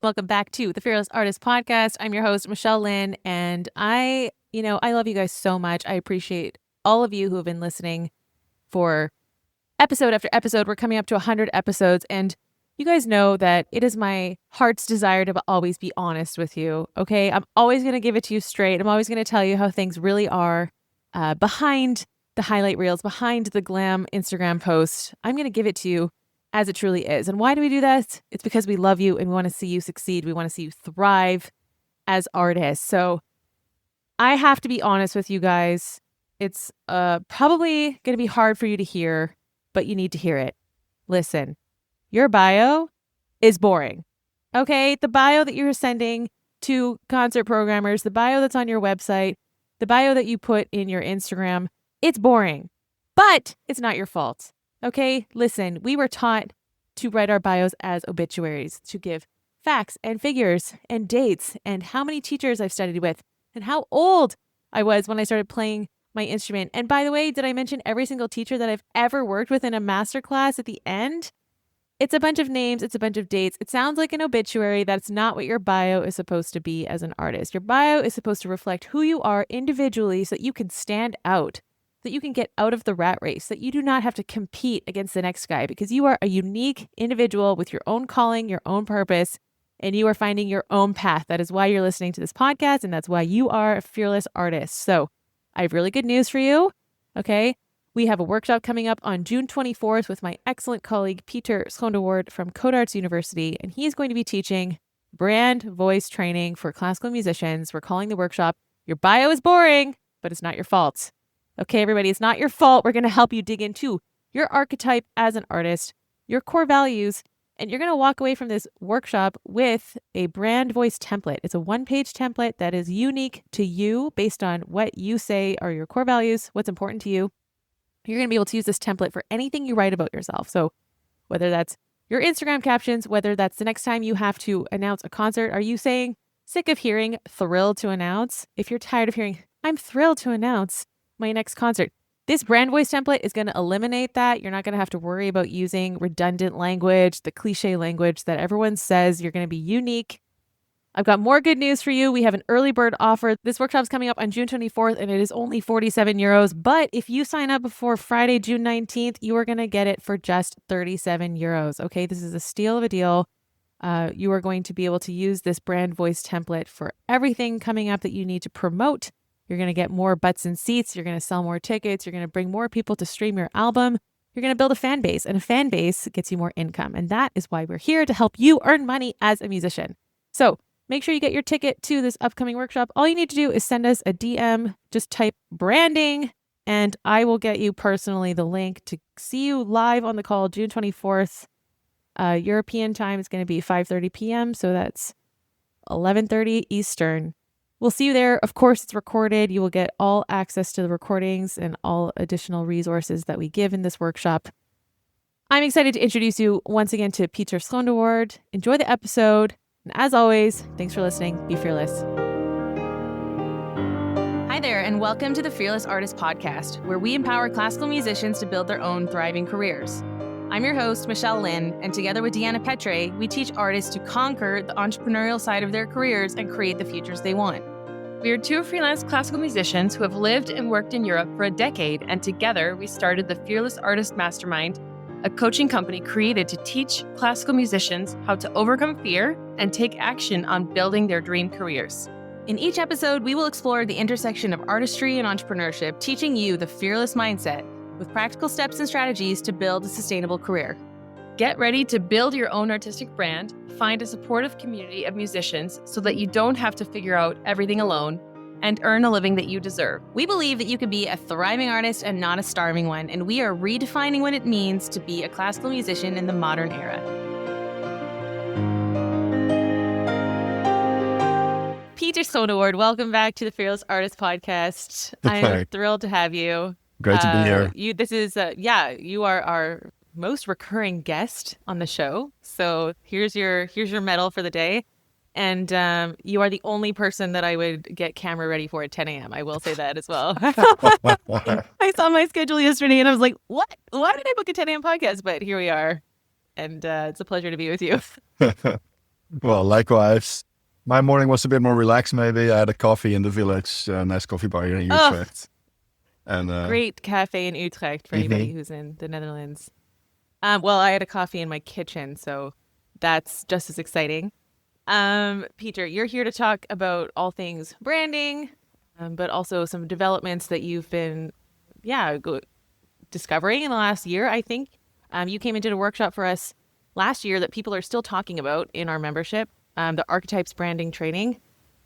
Welcome back to the Fearless Artist Podcast. I'm your host, Michelle Lynne, and I love you guys so much. I appreciate all of you who have been listening for episode after episode. We're coming up to 100 episodes, and you guys know that it is my heart's desire to always be honest with you, okay? I'm always going to give it to you straight. I'm always going to tell you how things really are behind the highlight reels, behind the glam Instagram post. I'm going to give it to you as it truly is. And why do we do that? It's because we love you and we want to see you succeed. We want to see you thrive as artists. So I have to be honest with you guys. It's probably going to be hard for you to hear, but you need to hear it. Listen, your bio is boring. Okay? The bio that you're sending to concert programmers, the bio that's on your website, the bio that you put in your Instagram, it's boring. But it's not your fault. Okay, listen, we were taught to write our bios as obituaries, to give facts and figures and dates and how many teachers I've studied with and how old I was when I started playing my instrument. And by the way, did I mention every single teacher that I've ever worked with in a masterclass at the end? It's a bunch of names. It's a bunch of dates. It sounds like an obituary. That's not what your bio is supposed to be as an artist. Your bio is supposed to reflect who you are individually so that you can stand out, that you can get out of the rat race, that you do not have to compete against the next guy because you are a unique individual with your own calling, your own purpose, and you are finding your own path. That is why you're listening to this podcast, and that's why you are a fearless artist. So I have really good news for you, okay? We have a workshop coming up on June 24th with my excellent colleague, Pieter Schoonderwoerd from Code Arts University, and he's going to be teaching brand voice training for classical musicians. We're calling the workshop, Your Bio is Boring, but It's Not Your Fault. Okay, everybody, it's not your fault. We're going to help you dig into your archetype as an artist, your core values, and you're going to walk away from this workshop with a brand voice template. It's a one-page template that is unique to you based on what you say are your core values, what's important to you. You're going to be able to use this template for anything you write about yourself. So whether that's your Instagram captions, whether that's the next time you have to announce a concert, are you saying, sick of hearing thrilled to announce? If you're tired of hearing, I'm thrilled to announce my next concert, this brand voice template is going to eliminate that. You're not going to have to worry about using redundant language, the cliche language that everyone says. You're going to be unique. I've got more good news for you. We have an early bird offer. This workshop is coming up on June 24th, and it is only 47 euros. But if you sign up before Friday, June 19th, you are going to get it for just 37 euros. Okay, this is a steal of a deal. You are going to be able to use this brand voice template for everything coming up that you need to promote. You're going to get more butts and seats. You're going to sell more tickets. You're going to bring more people to stream your album. You're going to build a fan base, and a fan base gets you more income. And that is why we're here, to help you earn money as a musician. So make sure you get your ticket to this upcoming workshop. All you need to do is send us a DM, just type branding, and I will get you personally the link to see you live on the call June 24th. European time is going to be 5:30 p.m. So that's 11:30 Eastern. We'll see you there. Of course, it's recorded. You will get all access to the recordings and all additional resources that we give in this workshop. I'm excited to introduce you once again to Pieter Schoonderwoerd. Enjoy the episode. And as always, thanks for listening. Be fearless. Hi there, and welcome to the Fearless Artist Podcast, where we empower classical musicians to build their own thriving careers. I'm your host, Michelle Lynne, and together with Deanna Petre, we teach artists to conquer the entrepreneurial side of their careers and create the futures they want. We are two freelance classical musicians who have lived and worked in Europe for a decade, and together we started the Fearless Artist Mastermind, a coaching company created to teach classical musicians how to overcome fear and take action on building their dream careers. In each episode, we will explore the intersection of artistry and entrepreneurship, teaching you the fearless mindset with practical steps and strategies to build a sustainable career. Get ready to build your own artistic brand, find a supportive community of musicians so that you don't have to figure out everything alone, and earn a living that you deserve. We believe that you can be a thriving artist and not a starving one, and we are redefining what it means to be a classical musician in the modern era. Pieter Schoonderwoerd, welcome back to the Fearless Artist Podcast. I'm thrilled to have you. Great to be here. You are our most recurring guest on the show. So here's your medal for the day. And you are the only person that I would get camera ready for at 10 a.m. I will say that as well. I saw my schedule yesterday and I was like, what? Why did I book a 10 a.m. podcast? But here we are. And it's a pleasure to be with you. Well, likewise. My morning was a bit more relaxed, maybe. I had a coffee in the village, a nice coffee bar here in Oh, Utrecht. And great cafe in Utrecht for anybody mhm. who's in the Netherlands. Well, I had a coffee in my kitchen, so that's just as exciting. Peter, you're here to talk about all things branding, but also some developments that you've been, yeah, discovering in the last year, I think. You came and did a workshop for us last year that people are still talking about in our membership, the archetypes branding training.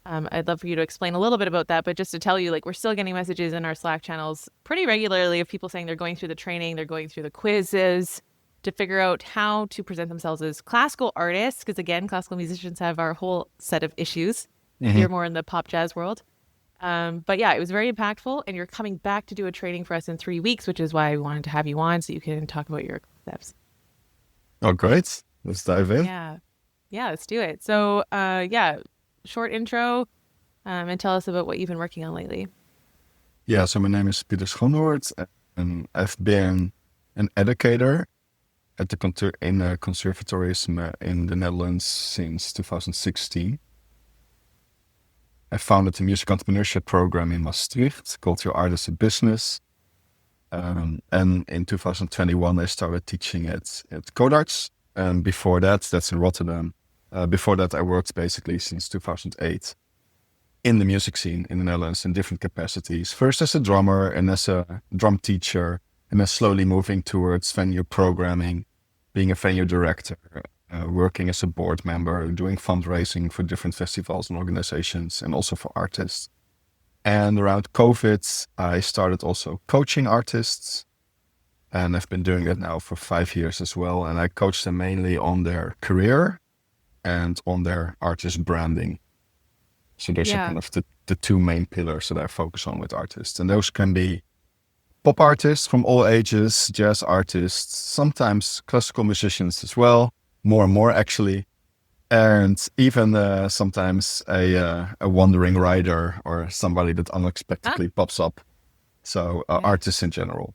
I'd love for you to explain a little bit about that, but just to tell you, like, we're still getting messages in our Slack channels pretty regularly of people saying they're going through the training, they're going through the quizzes to figure out how to present themselves as classical artists. Because again, classical musicians have our whole set of issues. Mhm. You're more in the pop jazz world. But yeah, it was very impactful, and you're coming back to do a training for us in 3 weeks, which is why we wanted to have you on so you can talk about your concepts. Oh, great. Let's dive in. Yeah, yeah, let's do it. So, yeah, short intro, and tell us about what you've been working on lately. Yeah, so my name is Pieter Schoonderwoerd, and I've been an educator at the conservatories in the Netherlands since 2016. I founded the Music Entrepreneurship Program in Maastricht called Your Art as a Business. And in 2021, I started teaching at Codarts. And before that, that's in Rotterdam. Before that, I worked basically since 2008 in the music scene in the Netherlands in different capacities. First as a drummer and as a drum teacher, and then slowly moving towards venue programming, being a venue director, working as a board member, doing fundraising for different festivals and organizations, and also for artists. And around COVID, I started also coaching artists. And I've been doing that now for 5 years as well. And I coach them mainly on their career and on their artist branding. So those are Yeah. kind of the two main pillars that I focus on with artists. And those can be pop artists from all ages, jazz artists, sometimes classical musicians as well, more and more actually. And even sometimes a wandering writer or somebody that Ah, unexpectedly pops up. So yeah. artists in general.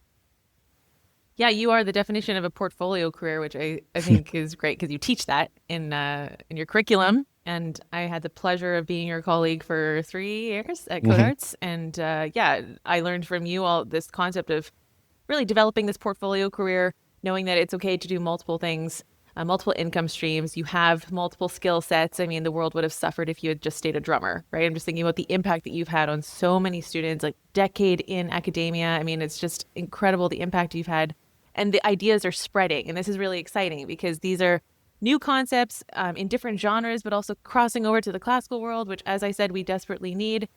Yeah, you are the definition of a portfolio career, which I think is great because you teach that in your curriculum. And I had the pleasure of being your colleague for 3 years at Mhm. Codarts. And yeah, I learned from you all this concept of really developing this portfolio career, knowing that it's okay to do multiple things, multiple income streams. You have multiple skill sets. I mean, the world would have suffered if you had just stayed a drummer, right? I'm just thinking about the impact that you've had on so many students, like decade in academia. I mean, it's just incredible the impact you've had. And the ideas are spreading. And this is really exciting because these are new concepts in different genres, but also crossing over to the classical world, which, as I said, we desperately need.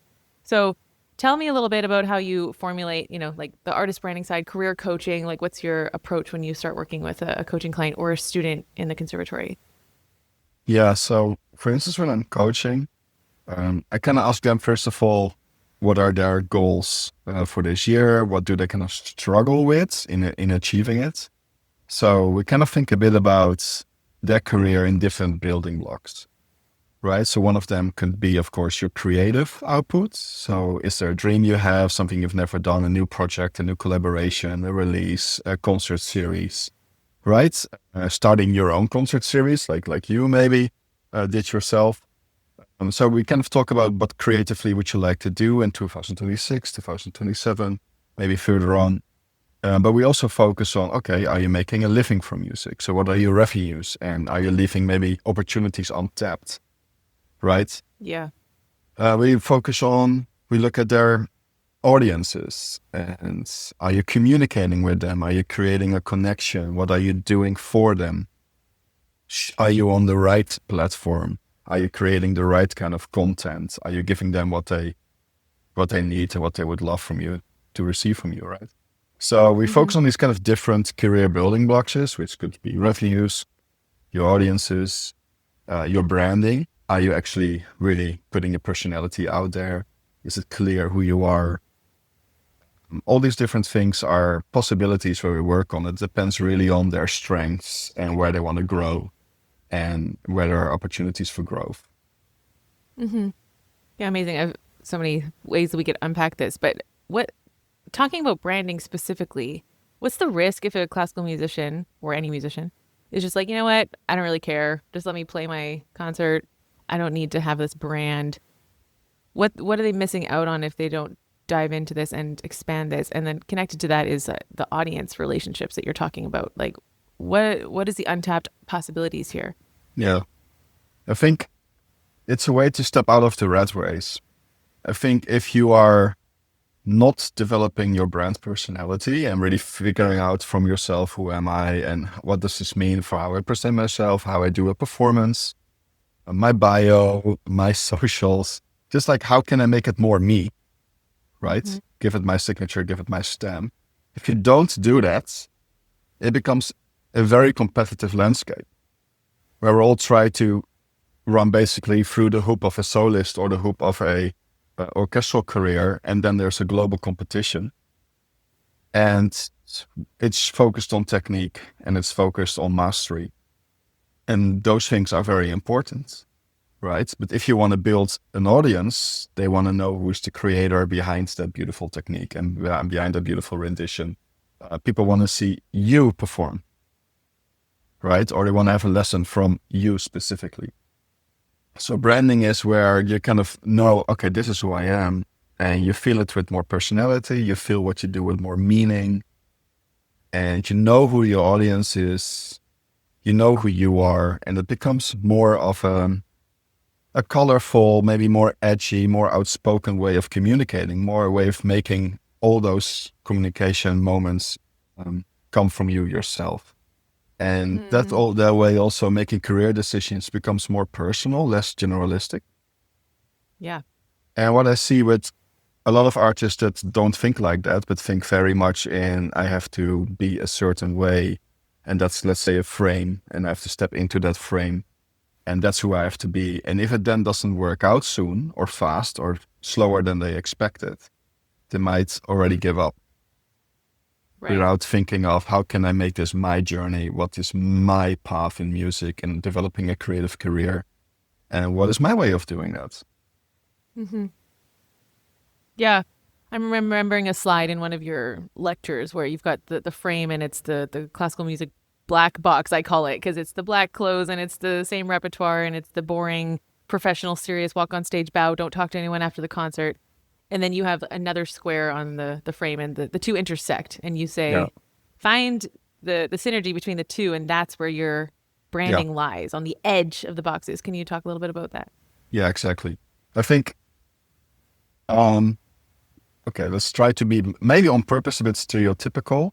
So tell me a little bit about how you formulate, like the artist branding side, career coaching. Like, what's your approach when you start working with a coaching client or a student in the conservatory? Yeah. So for instance, when I'm coaching, I kind of ask them, first of all, what are their goals for this year? What do they kind of struggle with in achieving it? So we kind of think a bit about their career in different building blocks, right? So one of them could be, of course, your creative output. So is there a dream you have, something you've never done, a new project, a new collaboration, a release, a concert series, right? Starting your own concert series, like you maybe did yourself. So we kind of talk about what creatively would you like to do in 2026, 2027, maybe further on. But we also focus on, okay, are you making a living from music? So what are your revenues? And are you leaving maybe opportunities untapped, right? Yeah. We look at their audiences and are you communicating with them? Are you creating a connection? What are you doing for them? Are you on the right platform? Are you creating the right kind of content? Are you giving them what they need and what they would love from you to receive from you, right? So we Mm-hmm. focus on these kind of different career building blocks, which could be revenues, your audiences, your branding. Are you actually really putting your personality out there? Is it clear who you are? All these different things are possibilities where we work on. It depends really on their strengths and where they want to grow and where there are opportunities for growth. Mm-hmm. Yeah, amazing. I have so many ways that we could unpack this, but talking about branding specifically, what's the risk if a classical musician or any musician is just like, you know what? I don't really care. Just let me play my concert. I don't need to have this brand. What are they missing out on if they don't dive into this and expand this? And then connected to that is the audience relationships that you're talking about. Like, what is the untapped possibilities here? Yeah. I think it's a way to step out of the rat race. I think if you are not developing your brand personality and really figuring out from yourself, who am I and what does this mean for how I present myself, how I do a performance, my bio, my socials, just like how can I make it more me, right? Mm-hmm. Give it my signature, give it my stamp. If you don't do that, it becomes a very competitive landscape where we all try to run basically through the hoop of a soloist or the hoop of a orchestral career, and then there's a global competition, and it's focused on technique and it's focused on mastery, and those things are very important, right? But if you want to build an audience, they want to know who's the creator behind that beautiful technique and behind that beautiful rendition. People want to see you perform, right? Or they want to have a lesson from you specifically. So branding is where you kind of know, okay, this is who I am, and you feel it with more personality. You feel what you do with more meaning, and you know who your audience is. You know who you are, and it becomes more of a colorful, maybe more edgy, more outspoken way of communicating, more a way of making all those communication moments come from you yourself. And that way also making career decisions becomes more personal, less generalistic. Yeah. And what I see with a lot of artists that don't think like that, but think very much in, I have to be a certain way. And that's, let's say, a frame, and I have to step into that frame. And that's who I have to be. And if it then doesn't work out soon or fast or slower than they expected, they might already give up. Right. Without thinking of how can I make this my journey? What is my path in music and developing a creative career? And what is my way of doing that? Mm-hmm. Yeah. I'm remembering a slide in one of your lectures where you've got the frame, and it's the classical music black box, I call it, because it's the black clothes and it's the same repertoire and it's the boring, professional, serious, walk on stage, bow, don't talk to anyone after the concert. And then you have another square on the frame, and the two intersect, and you say, find the synergy between the two, and that's where your branding lies, on the edge of the boxes. Can you talk a little bit about that? Yeah, exactly. I think, okay, let's try to be maybe on purpose a bit stereotypical,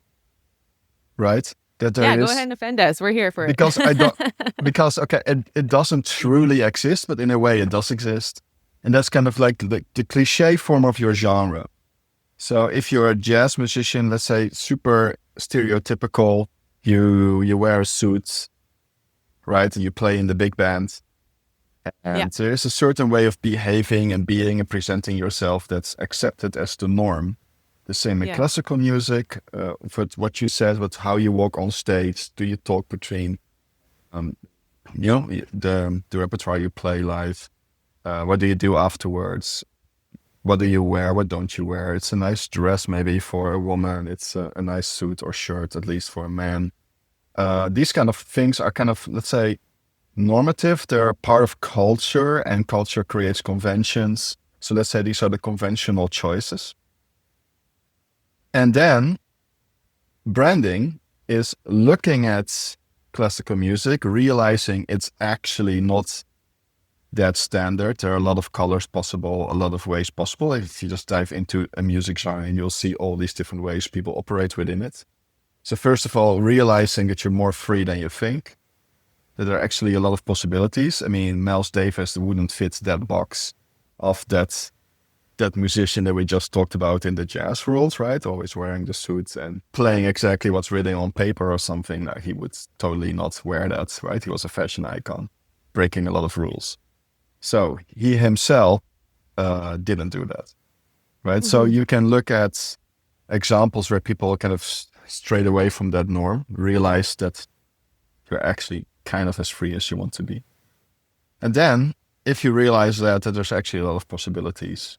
right? That there go ahead and offend us. We're here for it. Because okay, it doesn't truly exist, but in a way it does exist. And that's kind of like the cliche form of your genre. So if you're a jazz musician, let's say super stereotypical, you wear a suit, right? And you play in the big band. And there's a certain way of behaving and being and presenting yourself that's accepted as the norm. The same in classical music, with what you said, with how you walk on stage. Do you talk between, the repertoire you play live? What do you do afterwards? What do you wear? What don't you wear? It's a nice dress maybe for a woman. It's a nice suit or shirt, at least for a man. These kind of things are kind of, let's say, normative. They're part of culture, and culture creates conventions. So let's say these are the conventional choices. And then branding is looking at classical music, realizing it's actually not that standard. There are a lot of colors possible, a lot of ways possible. If you just dive into a music genre, and you'll see all these different ways people operate within it. So first of all, realizing that you're more free than you think, that there are actually a lot of possibilities. I mean, Miles Davis wouldn't fit that box of that musician that we just talked about in the jazz world, right? Always wearing the suits and playing exactly what's written on paper or something. Like, he would totally not wear that, right? He was a fashion icon, breaking a lot of rules. So he himself didn't do that, right? So you can look at examples where people kind of strayed away from that norm, realize that you're actually kind of as free as you want to be. And then if you realize that there's actually a lot of possibilities,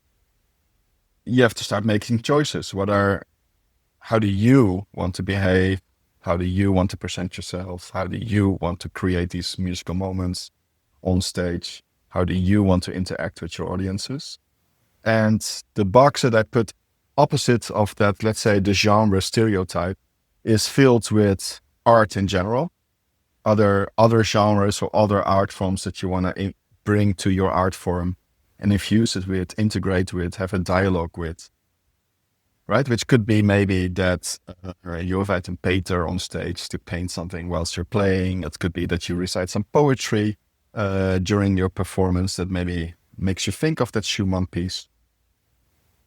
you have to start making choices. How do you want to behave? How do you want to present yourself? How do you want to create these musical moments on stage? How do you want to interact with your audiences? And the box that I put opposite of that, let's say the genre stereotype, is filled with art in general, other genres or other art forms that you want to bring to your art form and infuse it with, integrate with, have a dialogue with, right? Which could be maybe that you invite a painter on stage to paint something whilst you're playing. It could be that you recite some poetry during your performance that maybe makes you think of that Schumann piece,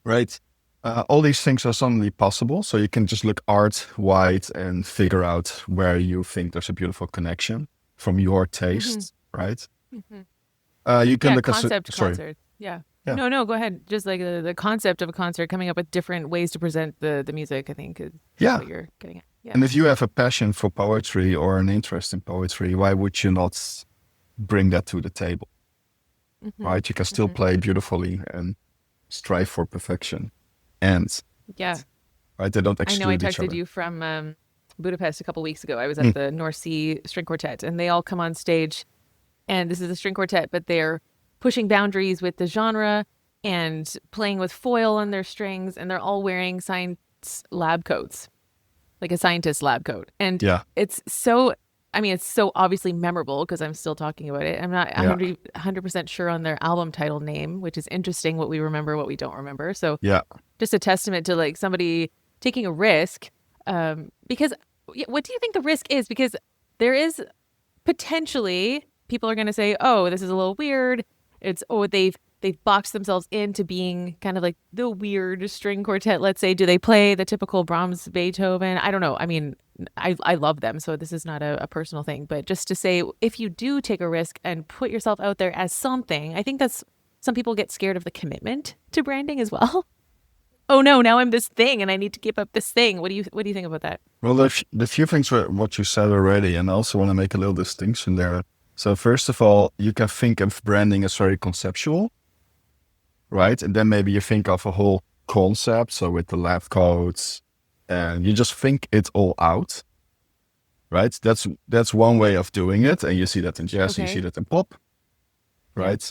right? All these things are suddenly possible. So you can just look art-wide and figure out where you think there's a beautiful connection from your taste, right? You can look concept at... Sorry. concert. Yeah. Yeah. No, go ahead. Just like the concept of a concert, coming up with different ways to present the music, I think is what you're getting at. Yeah. And if you have a passion for poetry or an interest in poetry, why would you not bring that to the table? Right? You can still play beautifully and strive for perfection. And right, they don't exclude I know I each other. texted you from Budapest a couple weeks ago. I was at the North Sea String Quartet, and they all come on stage, and this is a string quartet, but they're pushing boundaries with the genre and playing with foil on their strings, and they're all wearing science lab coats, like a scientist lab coat. And it's so obviously memorable because I'm still talking about it. I'm not 100% sure on their album title name, which is interesting, what we remember, what we don't remember. So just a testament to like somebody taking a risk. Because what do you think the risk is? Because there is potentially, people are going to say, oh, this is a little weird. It's, they've boxed themselves into being kind of like the weird string quartet. Let's say, do they play the typical Brahms, Beethoven? I don't know. I mean, I love them, so this is not a personal thing. But just to say, if you do take a risk and put yourself out there as something, I think that's, some people get scared of the commitment to branding as well. Oh no, now I'm this thing and I need to keep up this thing. What do you think about that? Well, the few things were what you said already, and I also want to make a little distinction there. So first of all, you can think of branding as very conceptual, right? And then maybe you think of a whole concept, so with the lab coats, and you just think it all out, right? That's one way of doing it, and you see that in jazz, you see that in pop, right?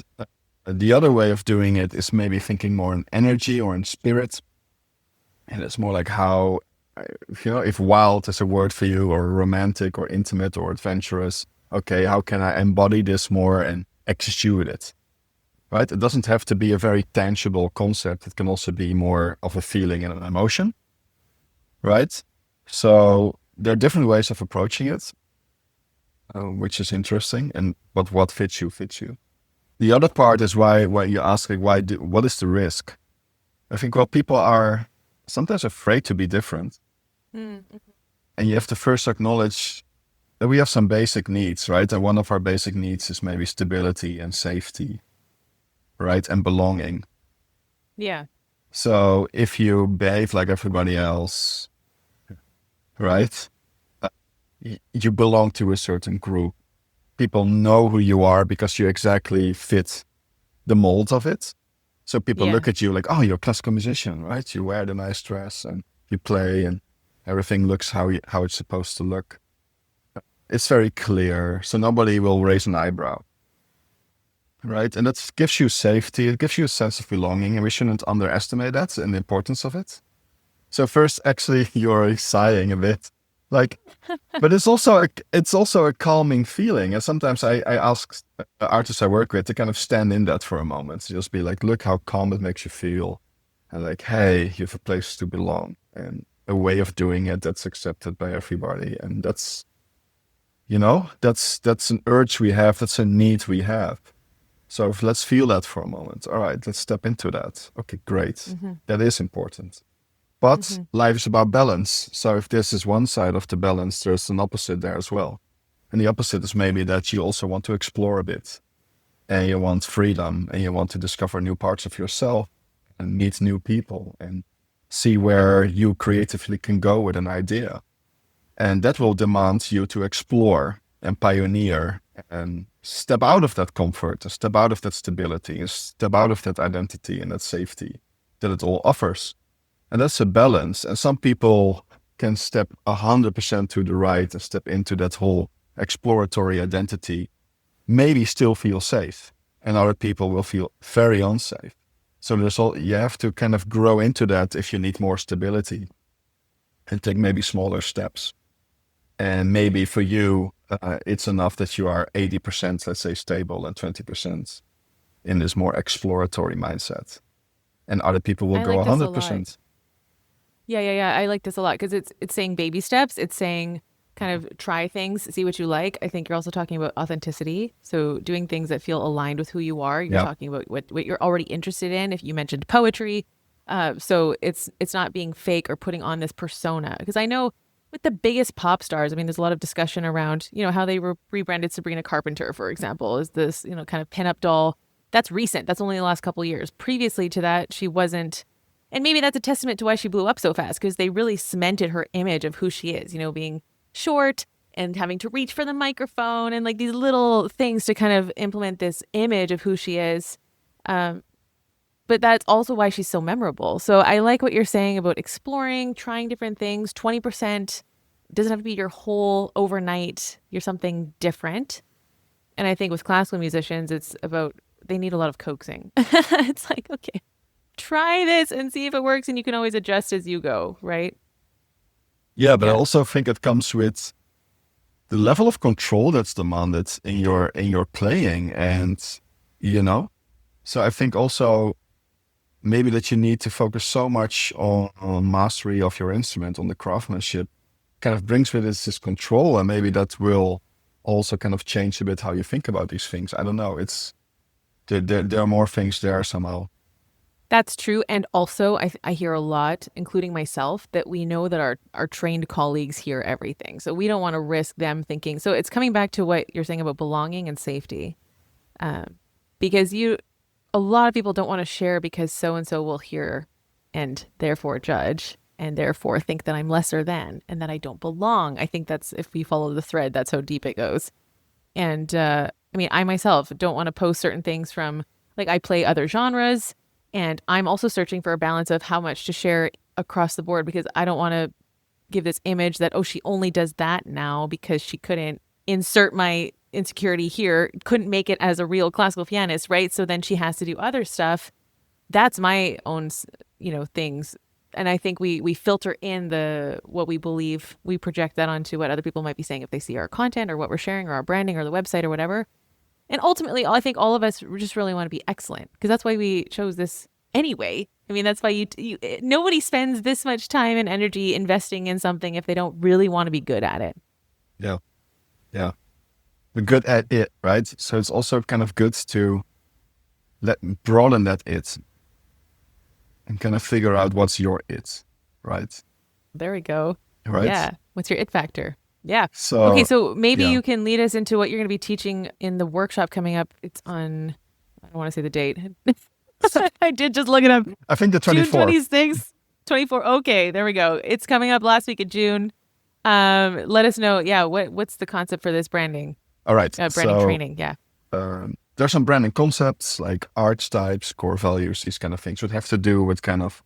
The other way of doing it is maybe thinking more in energy or in spirit, and it's more like how, if wild is a word for you, or romantic or intimate or adventurous, okay, how can I embody this more and execute it? Right? It doesn't have to be a very tangible concept. It can also be more of a feeling and an emotion, right? So there are different ways of approaching it, which is interesting. But what fits you, fits you. The other part is why you ask, like, what is the risk? I think, well, people are sometimes afraid to be different. And you have to first acknowledge that we have some basic needs, right? And one of our basic needs is maybe stability and safety, right? And belonging. Yeah. So if you behave like everybody else, right? You belong to a certain group. People know who you are because you exactly fit the mold of it. So people look at you like, oh, you're a classical musician, right? You wear the nice dress and you play and everything looks how it's supposed to look. It's very clear. So nobody will raise an eyebrow. Right? And that gives you safety. It gives you a sense of belonging, and we shouldn't underestimate that and the importance of it. So first, actually, you're sighing a bit, like, but it's also a calming feeling. And sometimes I ask artists I work with to kind of stand in that for a moment. To just be like, look how calm it makes you feel. And like, hey, you have a place to belong and a way of doing it that's accepted by everybody. And that's, that's an urge we have. That's a need we have. So let's feel that for a moment. All right, let's step into that. Okay, great. That is important. But life is about balance. So if this is one side of the balance, there's an opposite there as well. And the opposite is maybe that you also want to explore a bit. And you want freedom. And you want to discover new parts of yourself. And meet new people. And see where you creatively can go with an idea. And that will demand you to explore and pioneer and step out of that comfort, and step out of that stability, and step out of that identity and that safety that it all offers. And that's a balance. And some people can step 100% to the right and step into that whole exploratory identity, maybe still feel safe, and other people will feel very unsafe. So you have to kind of grow into that if you need more stability, and take maybe smaller steps. And maybe for you, it's enough that you are 80%, let's say, stable and 20% in this more exploratory mindset. And other people will I go like this a lot. 100%. Yeah. I like this a lot because it's saying baby steps. It's saying kind of try things, see what you like. I think you're also talking about authenticity. So doing things that feel aligned with who you are. You're Yeah. talking about what you're already interested in. If you mentioned poetry, so it's not being fake or putting on this persona. Because I know with the biggest pop stars, I mean, there's a lot of discussion around, how they rebranded Sabrina Carpenter, for example, is this, kind of pinup doll. That's recent. That's only the last couple of years. Previously to that, she wasn't. And maybe that's a testament to why she blew up so fast, because they really cemented her image of who she is, being short and having to reach for the microphone and like these little things to kind of implement this image of who she is. But that's also why she's so memorable. So I like what you're saying about exploring, trying different things. 20% doesn't have to be your whole overnight. You're something different. And I think with classical musicians, it's about, they need a lot of coaxing. It's like, okay, try this and see if it works, and you can always adjust as you go, right? Yeah, but I Yeah. also think it comes with the level of control that's demanded in your playing, and so I think also maybe that you need to focus so much on mastery of your instrument, on the craftsmanship, kind of brings with it this control, and maybe that will also kind of change a bit how you think about these things. I don't know. It's there are more things there somehow. That's true. And also, I hear a lot, including myself, that we know that our trained colleagues hear everything. So we don't want to risk them thinking. So it's coming back to what you're saying about belonging and safety. Because a lot of people don't want to share because so-and-so will hear and therefore judge and therefore think that I'm lesser than and that I don't belong. I think that's, if we follow the thread, that's how deep it goes. And I mean, I myself don't want to post certain things from, like, I play other genres, and I'm also searching for a balance of how much to share across the board, because I don't want to give this image that, oh, she only does that now because she couldn't insert my insecurity here, couldn't make it as a real classical pianist, right? So then she has to do other stuff. That's my own, things. And I think we filter in what we believe, we project that onto what other people might be saying if they see our content or what we're sharing or our branding or the website or whatever. And ultimately, I think all of us just really want to be excellent, because that's why we chose this anyway. I mean, that's why nobody spends this much time and energy investing in something if they don't really want to be good at it. Yeah. Yeah. We're good at it, right? So it's also kind of good to broaden that it and kind of figure out what's your it, right? There we go. Right? Yeah. What's your it factor? Yeah. So Okay, so maybe yeah. you can lead us into what you're going to be teaching in the workshop coming up. It's on, I don't want to say the date. I did just look it up. I think the 24th. June 26th, 24. Okay, there we go. It's coming up last week of June. Let us know. Yeah, what's the concept for this branding? All right. Branding training. Yeah. There's some branding concepts like archetypes, core values, these kind of things would have to do with kind of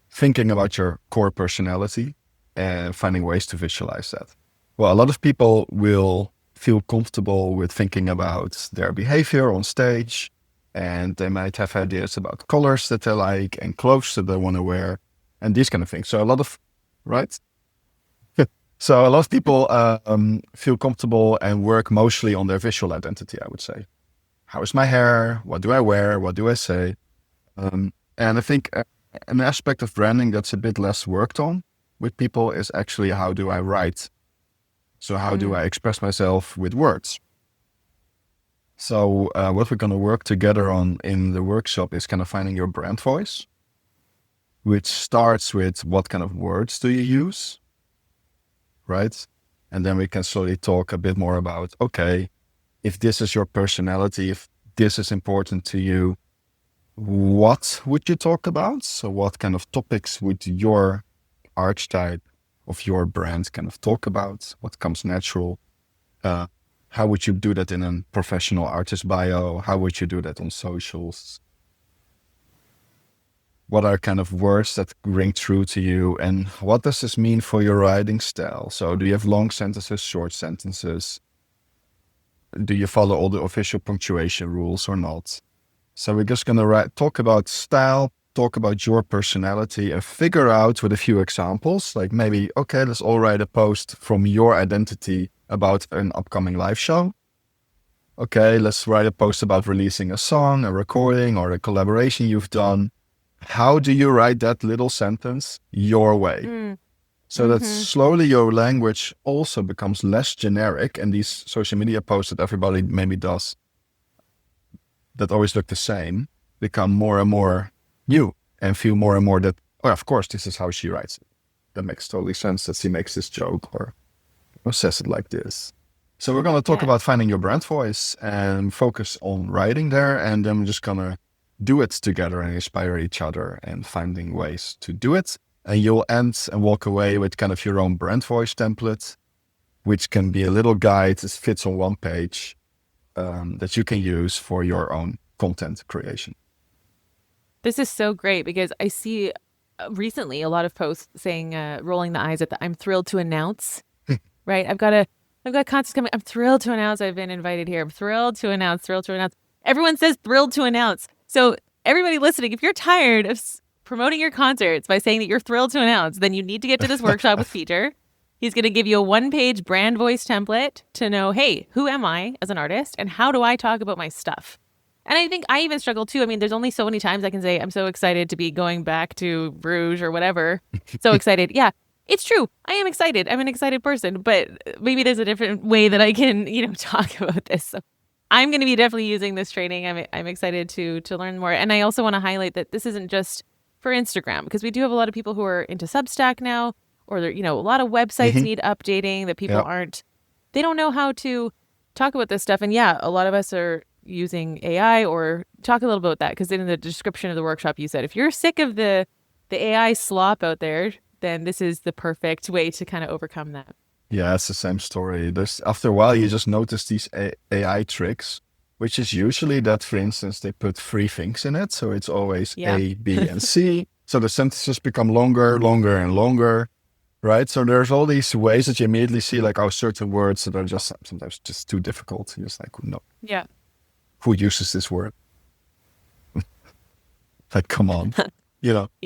thinking about your core personality and finding ways to visualize that. Well, a lot of people will feel comfortable with thinking about their behavior on stage, and they might have ideas about colors that they like and clothes that they want to wear and these kind of things. So a lot of, right? So a lot of people feel comfortable and work mostly on their visual identity, I would say. How is my hair? What do I wear? What do I say? And I think an aspect of branding that's a bit less worked on with people is actually, how do I write? So how do I express myself with words? So what we're going to work together on in the workshop is kind of finding your brand voice, which starts with what kind of words do you use, right? And then we can slowly talk a bit more about, okay, if this is your personality, if this is important to you, what would you talk about? So what kind of topics would your archetype of your brand kind of talk about? What comes natural? How would you do that in a professional artist bio? How would you do that on socials? What are kind of words that ring true to you? And what does this mean for your writing style? So do you have long sentences, short sentences? Do you follow all the official punctuation rules or not? So we're just going to talk about style, talk about your personality, and figure out with a few examples, like maybe, okay, let's all write a post from your identity about an upcoming live show. Okay, let's write a post about releasing a song, a recording, or a collaboration you've done. How do you write that little sentence your way? So that slowly your language also becomes less generic, and these social media posts that everybody maybe does that always look the same become more and more you and feel more and more that, oh, of course, this is how she writes it. That makes totally sense that she makes this joke or says it like this. So we're going to talk about finding your brand voice and focus on writing there. And then we're just going to do it together and inspire each other and finding ways to do it. And you'll end and walk away with kind of your own brand voice template, which can be a little guide that fits on one page that you can use for your own content creation. This is so great because I see recently a lot of posts saying, rolling the eyes at the I'm thrilled to announce, right? I've got concerts coming. I'm thrilled to announce I've been invited here. I'm thrilled to announce. Everyone says thrilled to announce. So everybody listening, if you're tired of promoting your concerts by saying that you're thrilled to announce, then you need to get to this workshop with Pieter. He's going to give you a one-page brand voice template to know, hey, who am I as an artist and how do I talk about my stuff? And I think I even struggle too. I mean, there's only so many times I can say, I'm so excited to be going back to Bruges or whatever. So excited. Yeah, it's true. I am excited. I'm an excited person, but maybe there's a different way that I can, talk about this. So I'm going to be definitely using this training. I'm excited to learn more. And I also want to highlight that this isn't just for Instagram, because we do have a lot of people who are into Substack now, or a lot of websites need updating that people they don't know how to talk about this stuff. And yeah, a lot of us are using AI, or talk a little about that, because in the description of the workshop you said if you're sick of the AI slop out there, then this is the perfect way to kind of overcome that. Yeah, it's the same story. After a while you just notice these AI tricks, which is usually that, for instance, they put three things in it, so it's always A, B, and C. So the sentences become longer and longer, right? So there's all these ways that you immediately see, like, certain words that are just sometimes just too difficult. You're just like, no. Yeah. Who uses this word? Like, come on,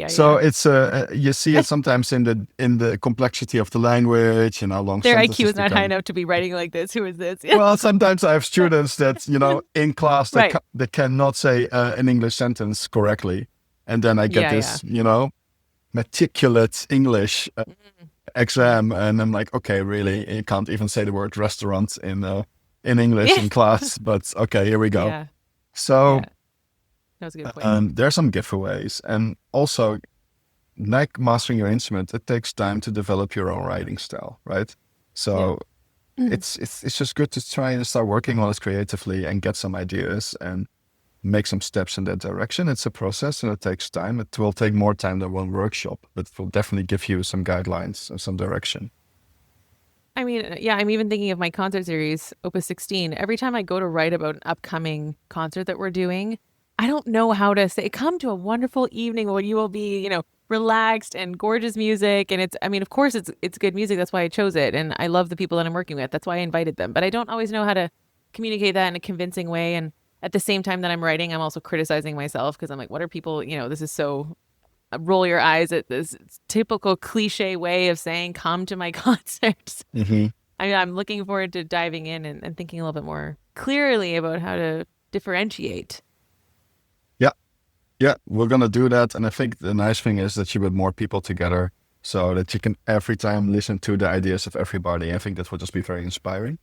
So it's you see it sometimes in the complexity of the language and how long their IQ is not high enough to be writing like this. Who is this? Yeah. Well, sometimes I have students that in class that they cannot say an English sentence correctly, and then I get this meticulous English exam, and I'm like, okay, really, you can't even say the word restaurant in English in class, but okay, here we go. Yeah. So that was a good point. There are some giveaways, and also, like mastering your instrument, it takes time to develop your own writing style, right? So it's just good to try and start working on it creatively and get some ideas and make some steps in that direction. It's a process and it takes time. It will take more time than one workshop, but it will definitely give you some guidelines and some direction. I mean, yeah, I'm even thinking of my concert series, Opus 16. Every time I go to write about an upcoming concert that we're doing, I don't know how to say, come to a wonderful evening where you will be, relaxed and gorgeous music. And of course it's good music. That's why I chose it. And I love the people that I'm working with. That's why I invited them. But I don't always know how to communicate that in a convincing way. And at the same time that I'm writing, I'm also criticizing myself, because I'm like, what are people, this is so, roll your eyes at this typical cliche way of saying, come to my concerts. I'm looking forward to diving in and thinking a little bit more clearly about how to differentiate. Yeah, we're going to do that. And I think the nice thing is that you put more people together so that you can every time listen to the ideas of everybody. I think that will just be very inspiring.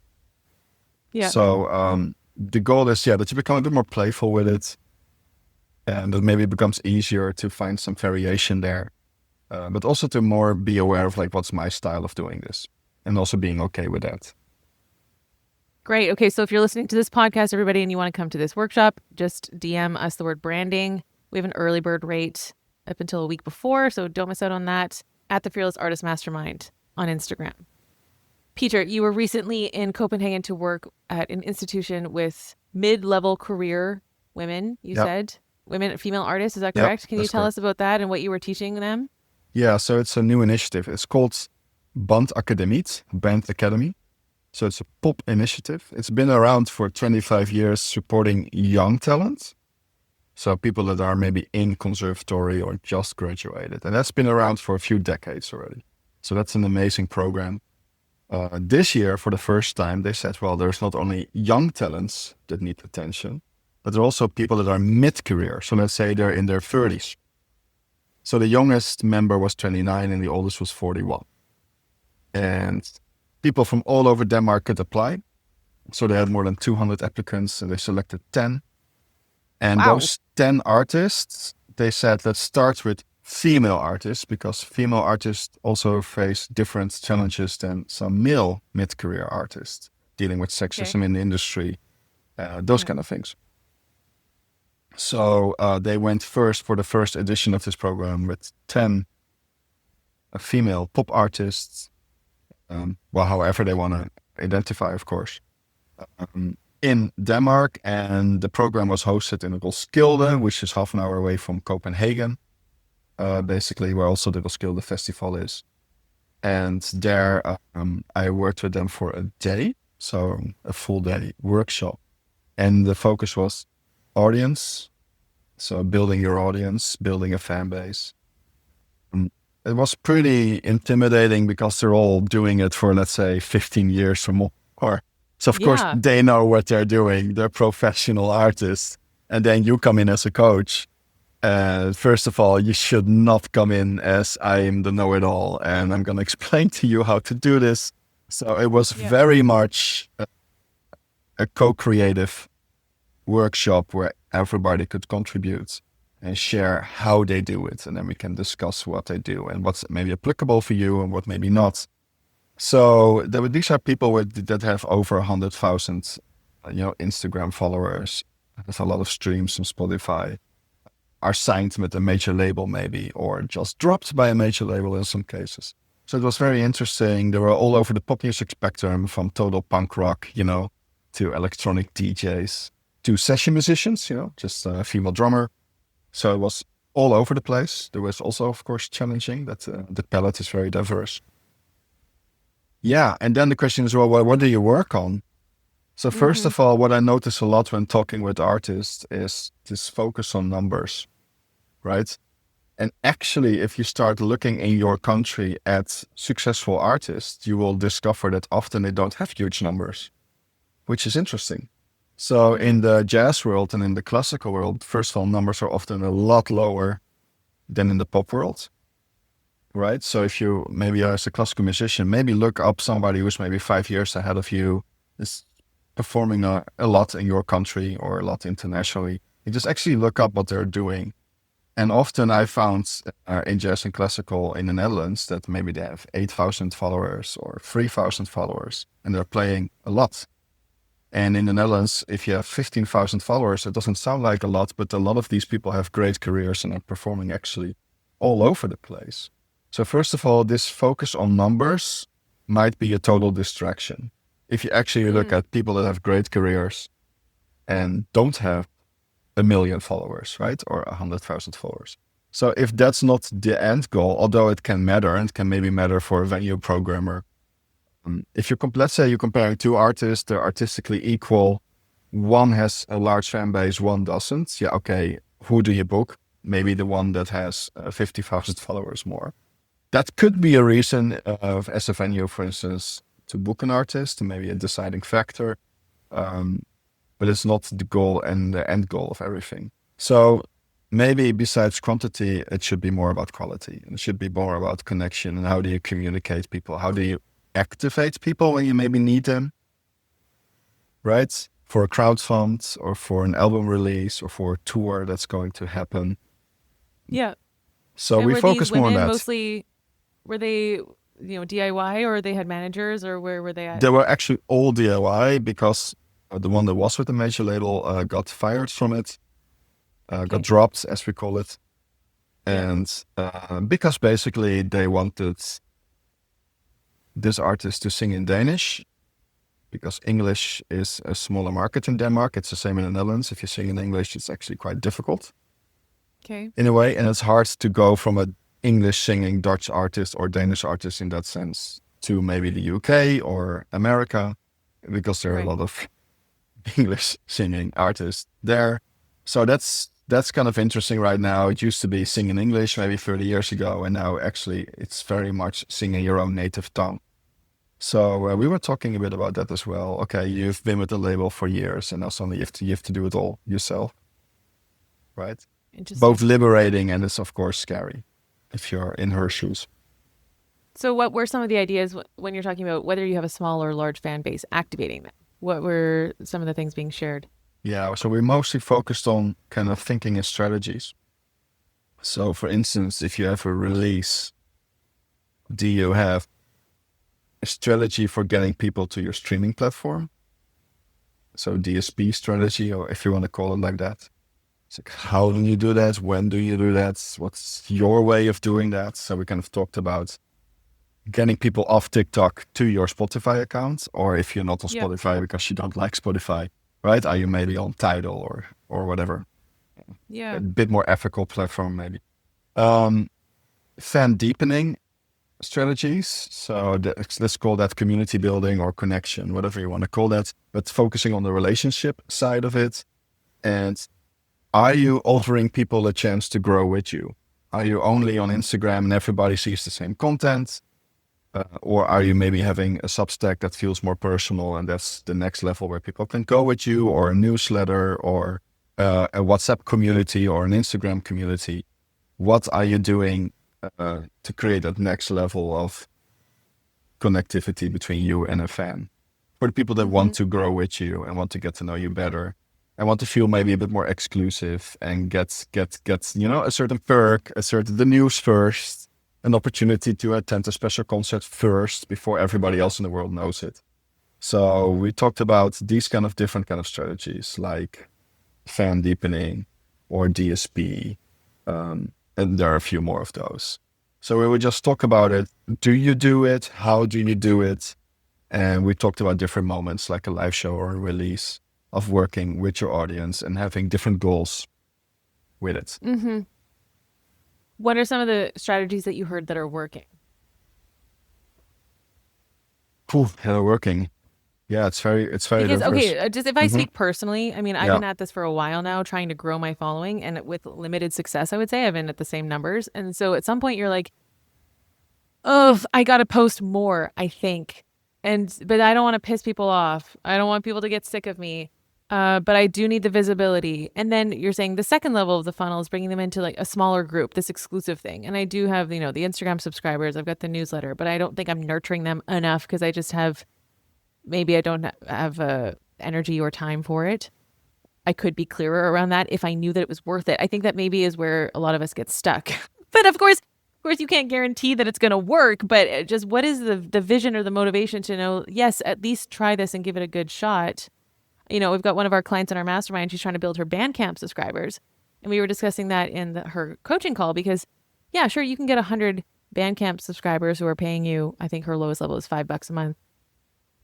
Yeah. So the goal is, that you become a bit more playful with it, and that maybe it becomes easier to find some variation there. But also to more be aware of, like, what's my style of doing this, and also being okay with that. Great. Okay. So if you're listening to this podcast, everybody, and you want to come to this workshop, just DM us the word branding. We have an early bird rate up until a week before, so don't miss out on that, at the Fearless Artist Mastermind on Instagram. Pieter, you were recently in Copenhagen to work at an institution with mid-level career women, you said, female artists. Is that Yep, correct? Can you that's tell correct. us about that and what you were teaching them? Yeah, so it's a new initiative. It's called Band Academy. So it's a pop initiative. It's been around for 25 years supporting young talent. So people that are maybe in conservatory or just graduated. And that's been around for a few decades already. So that's an amazing program. This year, for the first time, they said, well, there's not only young talents that need attention, but there are also people that are mid-career. So let's say they're in their 30s. So the youngest member was 29 and the oldest was 41. And people from all over Denmark could apply. So they had more than 200 applicants and they selected 10. And Wow. those 10 artists, they said, let's start with female artists because female artists also face different challenges than some male mid-career artists dealing with sexism in the industry, those kind of things. So they went first for the first edition of this program with 10 female pop artists, however they want to identify, of course, in Denmark. And the program was hosted in Roskilde, which is half an hour away from Copenhagen, basically where also the Roskilde Festival is. And there I worked with them for a day, so a full day workshop. And the focus was audience, so building your audience, building a fan base. It was pretty intimidating because they're all doing it for, let's say, 15 years or more. So of course they know what they're doing. They're professional artists. And then you come in as a coach. First of all, you should not come in as I am the know-it-all and I'm going to explain to you how to do this. So it was very much a co-creative workshop where everybody could contribute and share how they do it. And then we can discuss what they do and what's maybe applicable for you and what maybe not. So these are people that have over 100,000, Instagram followers. There's a lot of streams on Spotify, are signed with a major label maybe, or just dropped by a major label in some cases. So it was very interesting. They were all over the pop music spectrum, from total punk rock, to electronic DJs, to session musicians, just a female drummer. So it was all over the place. There was also, of course, challenging that the palette is very diverse. Yeah, and then the question is, well, what do you work on? So first of all, what I notice a lot when talking with artists is this focus on numbers, right? And actually, if you start looking in your country at successful artists, you will discover that often they don't have huge numbers, which is interesting. So in the jazz world and in the classical world, first of all, numbers are often a lot lower than in the pop world, right? So if you maybe as a classical musician, maybe look up somebody who's maybe 5 years ahead of you, is performing a lot in your country or a lot internationally. You just actually look up what they're doing. And often I found in jazz and classical in the Netherlands that maybe they have 8,000 followers or 3,000 followers and they're playing a lot. And in the Netherlands, if you have 15,000 followers, it doesn't sound like a lot, but a lot of these people have great careers and are performing actually all over the place. So first of all, this focus on numbers might be a total distraction. If you actually look at people that have great careers and don't have 1 million followers, right? Or 100,000 followers. So if that's not the end goal, although it can matter and can maybe matter for a venue programmer, if you're, let's say you're comparing two artists, they're artistically equal. One has a large fan base, one doesn't. Yeah, okay, who do you book? Maybe the one that has 50,000 followers more. That could be a reason as a venue, for instance, to book an artist, maybe a deciding factor. But it's not the goal and the end goal of everything. So maybe besides quantity, it should be more about quality. And it should be more about connection and how do you communicate people? How do you activate people when you maybe need them, right? For a crowdfund or for an album release or for a tour that's going to happen. Yeah. So and we focus more on that. Mostly, were they, DIY or they had managers or where were they at? They were actually all DIY because the one that was with the major label got fired from it, got dropped, as we call it. And because basically they wanted this artist to sing in Danish, because English is a smaller market in Denmark. It's the same in the Netherlands. If you sing in English, it's actually quite difficult. Okay. in a way. And it's hard to go from a English singing Dutch artist or Danish artist in that sense to maybe the UK or America, because there are a Right. lot of English singing artists there. So that's kind of interesting right now. It used to be sing in English maybe 30 years ago, and now actually it's very much singing your own native tongue. So we were talking a bit about that as well. Okay, you've been with the label for years, and now suddenly you have to do it all yourself, right? Interesting. Both liberating and it's of course scary if you're in her shoes. So what were some of the ideas when you're talking about whether you have a small or large fan base, activating them? What were some of the things being shared? Yeah, so we mostly focused on kind of thinking in strategies. So for instance, if you have a release, do you have a strategy for getting people to your streaming platform? So DSP strategy, or if you want to call it like that. It's like, how do you do that? When do you do that? What's your way of doing that? So we kind of talked about getting people off TikTok to your Spotify account, or if you're not on Yep. Spotify because you don't like Spotify, right? Are you maybe on Tidal or whatever? Yeah. A bit more ethical platform maybe. Fan deepening strategies. So let's call that community building or connection, whatever you want to call that, but focusing on the relationship side of it. And are you offering people a chance to grow with you? Are you only on Instagram and everybody sees the same content? Or are you maybe having a Substack that feels more personal, and that's the next level where people can go with you, or a newsletter, or a WhatsApp community, or an Instagram community? What are you doing to create that next level of connectivity between you and a fan? For the people that want to grow with you and want to get to know you better, and want to feel maybe a bit more exclusive and get a certain perk, the news first, an opportunity to attend a special concert first before everybody else in the world knows it. So we talked about these kind of different kind of strategies, like fan deepening or DSP, and there are a few more of those. So we would just talk about it. Do you do it? How do you do it? And we talked about different moments, like a live show or a release, of working with your audience and having different goals with it. Mm-hmm. What are some of the strategies that you heard that are working? Working. Yeah, it's very Because, diverse. okay, just if I Mhm. speak personally, I mean, I've Yeah. been at this for a while now, trying to grow my following, and with limited success, I would say I've been at the same numbers. And so at some point you're like, oh, I got to post more, I think. But I don't want to piss people off. I don't want people to get sick of me. But I do need the visibility. And then you're saying the second level of the funnel is bringing them into like a smaller group, this exclusive thing. And I do have, the Instagram subscribers. I've got the newsletter, but I don't think I'm nurturing them enough because I just have, maybe I don't have energy or time for it. I could be clearer around that if I knew that it was worth it. I think that maybe is where a lot of us get stuck. But of course, you can't guarantee that it's going to work, but just what is the vision or the motivation to know, yes, at least try this and give it a good shot. We've got one of our clients in our mastermind. She's trying to build her Bandcamp subscribers. And we were discussing that in her coaching call because, yeah, sure, you can get 100 Bandcamp subscribers who are paying you, I think her lowest level is $5 a month.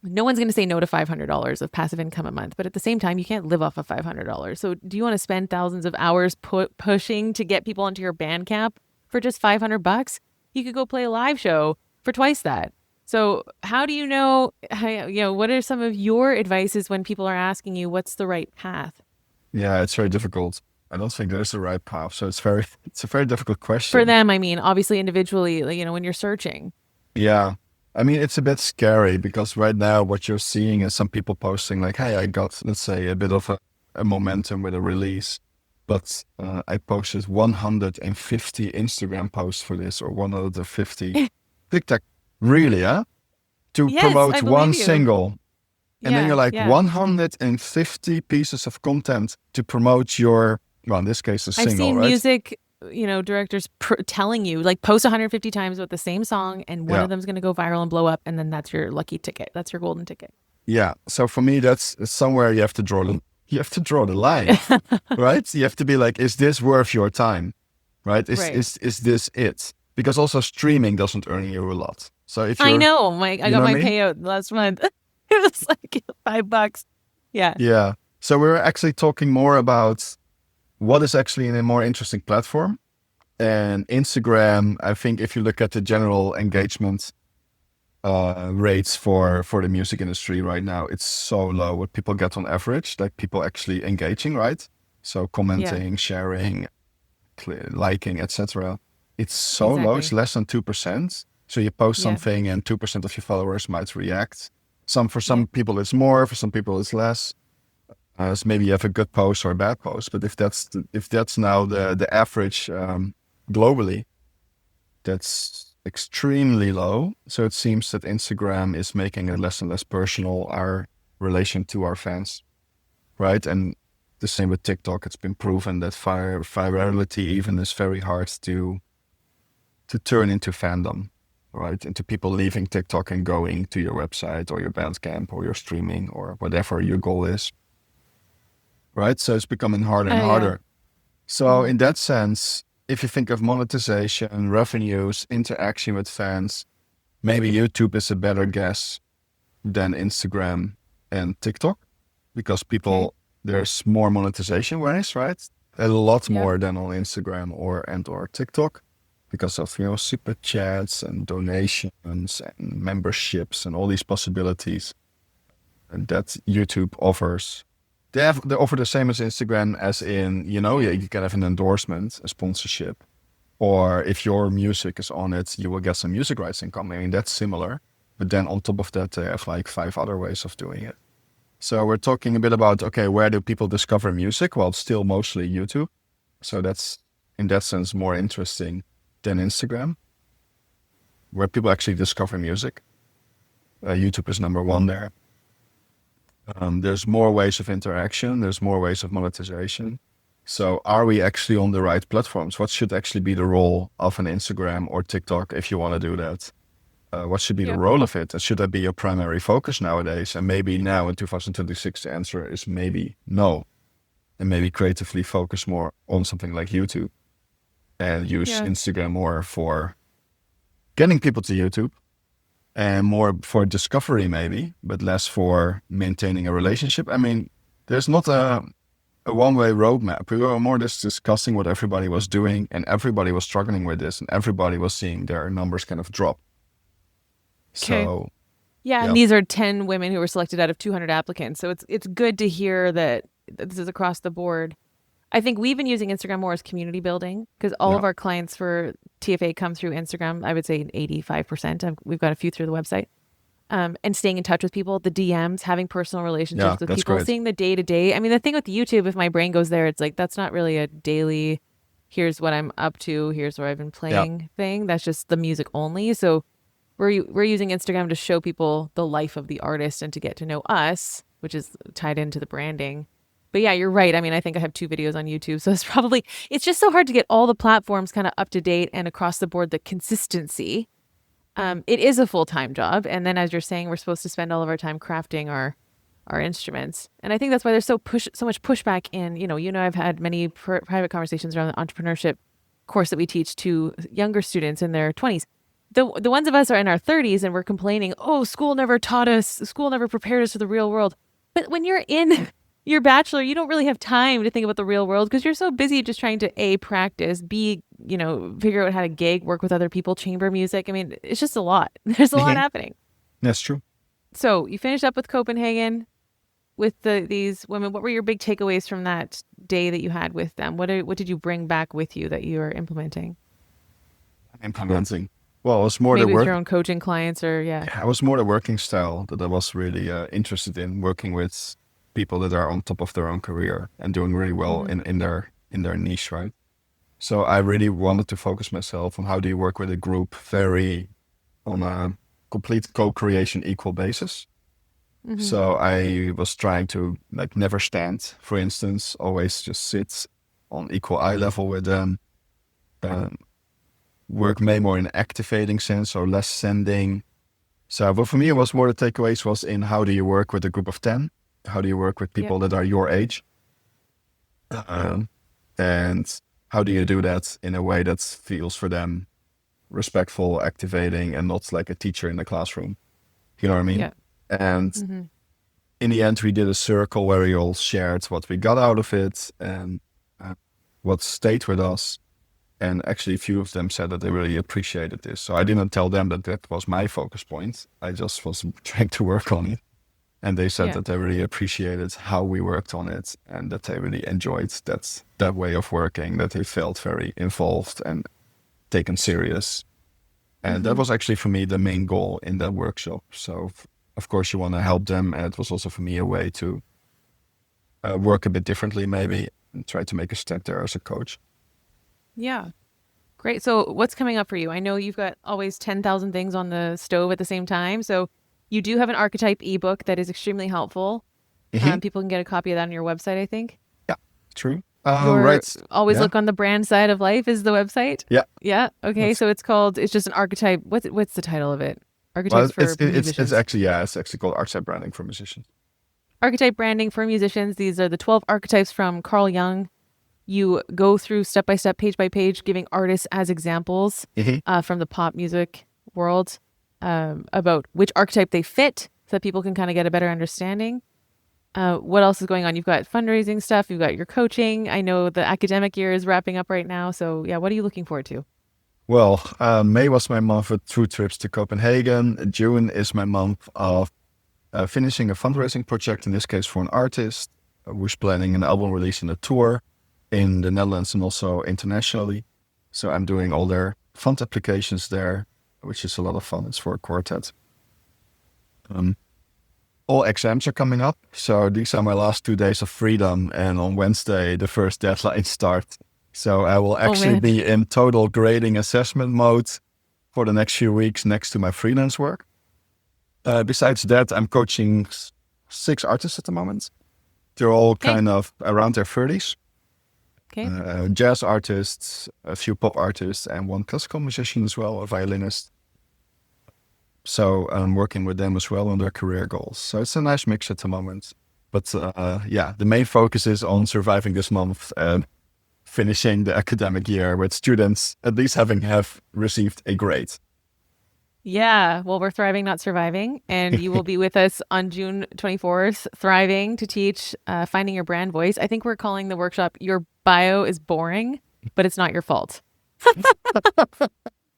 No one's going to say no to $500 of passive income a month. But at the same time, you can't live off of $500. So do you want to spend thousands of hours pushing to get people onto your Bandcamp for just $500? You could go play a live show for twice that. So how do you know, what are some of your advices when people are asking you what's the right path? Yeah, it's very difficult. I don't think there's the right path. So it's a very difficult question. For them, I mean, obviously individually, when you're searching. Yeah. I mean, it's a bit scary because right now what you're seeing is some people posting like, hey, I got, let's say, a bit of a momentum with a release, but I posted 150 Instagram posts for this, or 150 TikTok. Really, huh? To Yes, promote I one believe you. single. And then you're like, yeah. 150 pieces of content to promote your, well, in this case, a single, I've seen right? music, directors telling you, like, post 150 times with the same song, and one of them's going to go viral and blow up, and then that's your lucky ticket. That's your golden ticket. Yeah. So for me, that's somewhere you have to draw the line, right? You have to be like, is this worth your time, right? Is this it? Because also streaming doesn't earn you a lot. So if I know, I got my I mean? payout last month. It was like $5. Yeah. Yeah. So we're actually talking more about what is actually a more interesting platform? And Instagram, I think if you look at the general engagement rates for the music industry right now, it's so low what people get on average, like people actually engaging, right? So commenting, sharing, liking, etc. It's so low, it's less than 2%. So you post something and 2% of your followers might react. For some people it's more, for some people it's less. So maybe you have a good post or a bad post, but if that's now the average globally, that's extremely low. So it seems that Instagram is making it less and less personal, our relation to our fans, right? And the same with TikTok. It's been proven that virality even is very hard to turn into fandom, right? Into people leaving TikTok and going to your website or your Bandcamp or your streaming or whatever your goal is, right? So it's becoming harder and harder. So in that sense, if you think of monetization, revenues, interaction with fans, maybe YouTube is a better guess than Instagram and TikTok because there's more monetization ways, right? A lot more than on Instagram or TikTok because of, super chats and donations and memberships and all these possibilities that YouTube offers. They offer the same as Instagram, as in, you can have an endorsement, a sponsorship, or if your music is on it, you will get some music rights income. I mean, that's similar. But then on top of that, they have like 5 other ways of doing it. So we're talking a bit about, okay, where do people discover music? Well, it's still mostly YouTube. So that's, in that sense, more interesting than Instagram, where people actually discover music. YouTube is number 1 there. There's more ways of interaction. There's more ways of monetization. So are we actually on the right platforms? What should actually be the role of an Instagram or TikTok if you want to do that? What should be the role of it? Should that be your primary focus nowadays? And maybe now in 2026, the answer is maybe no. And maybe creatively focus more on something like YouTube and use Instagram more for getting people to YouTube and more for discovery maybe, but less for maintaining a relationship. I mean, there's not a one-way roadmap. We were more just discussing what everybody was doing and everybody was struggling with this and everybody was seeing their numbers kind of drop. So, and these are 10 women who were selected out of 200 applicants. So it's good to hear that this is across the board. I think we've been using Instagram more as community building because all of our clients for TFA come through Instagram. I would say 85%. We've got a few through the website. And staying in touch with people, the DMs, having personal relationships with people, seeing the day-to-day. I mean, the thing with YouTube, if my brain goes there, it's like, that's not really a daily, here's what I'm up to, here's where I've been playing thing. That's just the music only. So we're using Instagram to show people the life of the artist and to get to know us, which is tied into the branding. But yeah, you're right. I mean, I think I have 2 videos on YouTube. So it's just so hard to get all the platforms kind of up to date and across the board, the consistency. It is a full-time job. And then as you're saying, we're supposed to spend all of our time crafting our instruments. And I think that's why there's so much pushback in, I've had many private conversations around the entrepreneurship course that we teach to younger students in their 20s. The ones of us are in our 30s and we're complaining, school never taught us, school never prepared us for the real world. But when you're in your bachelor, you don't really have time to think about the real world because you're so busy just trying to A, practice, B, figure out how to gig, work with other people, chamber music. I mean, it's just a lot. There's a lot happening. That's true. So you finished up with Copenhagen with these women. What were your big takeaways from that day that you had with them? What did you bring back with you that you are implementing? Well, it was more maybe with your own coaching clients or I was more the working style that I was really interested in, working with people that are on top of their own career and doing really well in their niche, right? So I really wanted to focus myself on how do you work with a group on a complete co-creation equal basis. So I was trying to never stand, for instance, always just sit on equal eye level with them, work maybe more in an activating sense or less sending. So but for me, it was more the takeaways was in how do you work with a group of 10? How do you work with people that are your age? And how do you do that in a way that feels for them respectful, activating, and not like a teacher in the classroom? You know what I mean? Yeah. And in the end, we did a circle where we all shared what we got out of it. And what stayed with us. And actually, a few of them said that they really appreciated this. So I didn't tell them that that was my focus point. I just was trying to work on it. And they said that they really appreciated how we worked on it and that they really enjoyed that way of working, that they felt very involved and taken serious. And that was actually for me the main goal in that workshop. So of course you want to help them. And it was also for me a way to work a bit differently maybe and try to make a step there as a coach. Yeah. Great. So what's coming up for you? I know you've got always 10,000 things on the stove at the same time. So you do have an archetype ebook that is extremely helpful. People can get a copy of that on your website, I think. Yeah, true. Right. Always look on the brand side of life is the website. Yeah. Yeah. Okay. So it's just an archetype. What's the title of it? Archetypes for musicians. It's actually called Archetype Branding for Musicians. Archetype Branding for Musicians. These are the 12 archetypes from Carl Jung. You go through step by step, page by page, giving artists as examples from the pop music world about which archetype they fit so that people can kind of get a better understanding. What else is going on? You've got fundraising stuff. You've got your coaching. I know the academic year is wrapping up right now. So yeah, what are you looking forward to? Well, May was my month with 2 trips to Copenhagen. June is my month of finishing a fundraising project, in this case for an artist who's planning an album release and a tour in the Netherlands and also internationally. So I'm doing all their fund applications there, which is a lot of fun. It's for a quartet. All exams are coming up. So these are my last 2 days of freedom. And on Wednesday, the first deadline starts. So I will actually be in total grading assessment mode for the next few weeks next to my freelance work. Besides that, I'm coaching 6 artists at the moment. They're all kind of around their 30s. Okay. Jazz artists, a few pop artists, and 1 classical musician as well, a violinist. So I'm working with them as well on their career goals. So it's a nice mix at the moment. But the main focus is on surviving this month and finishing the academic year with students at least have received a grade. Yeah, well, we're thriving, not surviving. And you will be with us on June 24th, Thriving, to teach Finding Your Brand Voice. I think we're calling the workshop Your Bio is Boring, but it's not your fault.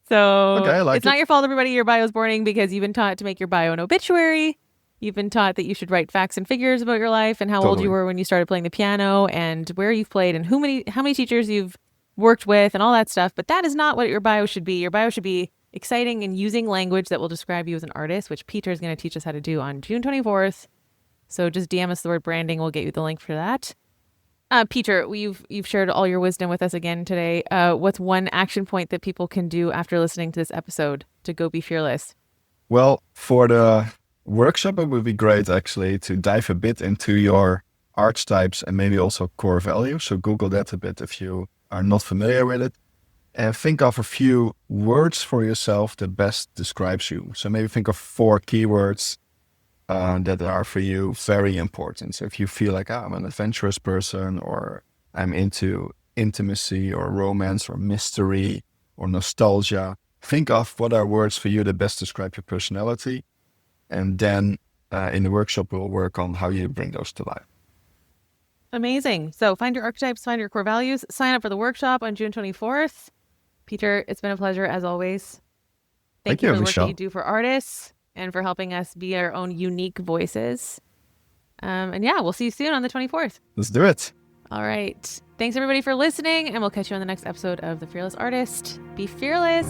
So it's not your fault, everybody. Your bio is boring because you've been taught to make your bio an obituary. You've been taught that you should write facts and figures about your life and how old you were when you started playing the piano and where you've played and how many teachers you've worked with and all that stuff. But that is not what your bio should be. Your bio should be exciting and using language that will describe you as an artist, which Pieter is going to teach us how to do on June 24th. So just DM us the word branding. We'll get you the link for that. Pieter, you've shared all your wisdom with us again today. What's one action point that people can do after listening to this episode to go be fearless? Well, for the workshop, it would be great actually to dive a bit into your archetypes and maybe also core values. So Google that a bit if you are not familiar with it. And think of a few words for yourself that best describes you. So maybe think of 4 keywords that are for you very important. So if you feel like I'm an adventurous person, or I'm into intimacy or romance or mystery or nostalgia, think of what are words for you that best describe your personality. And then in the workshop, we'll work on how you bring those to life. Amazing. So find your archetypes, find your core values, sign up for the workshop on June 24th. Pieter, it's been a pleasure as always. Thank you for the work that you do for artists and for helping us be our own unique voices. And yeah, we'll see you soon on the 24th. Let's do it. All right. Thanks everybody for listening, and we'll catch you on the next episode of The Fearless Artist. Be fearless.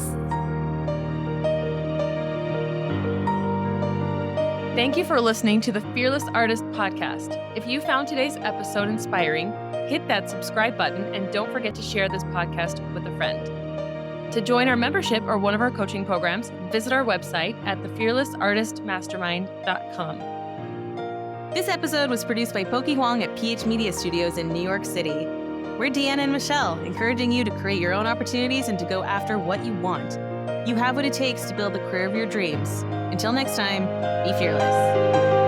Thank you for listening to the Fearless Artist podcast. If you found today's episode inspiring, hit that subscribe button and don't forget to share this podcast with a friend. To join our membership or one of our coaching programs, visit our website at thefearlessartistmastermind.com. This episode was produced by Pokey Huang at PH Media Studios in New York City. We're Deanna and Michelle, encouraging you to create your own opportunities and to go after what you want. You have what it takes to build the career of your dreams. Until next time, be fearless.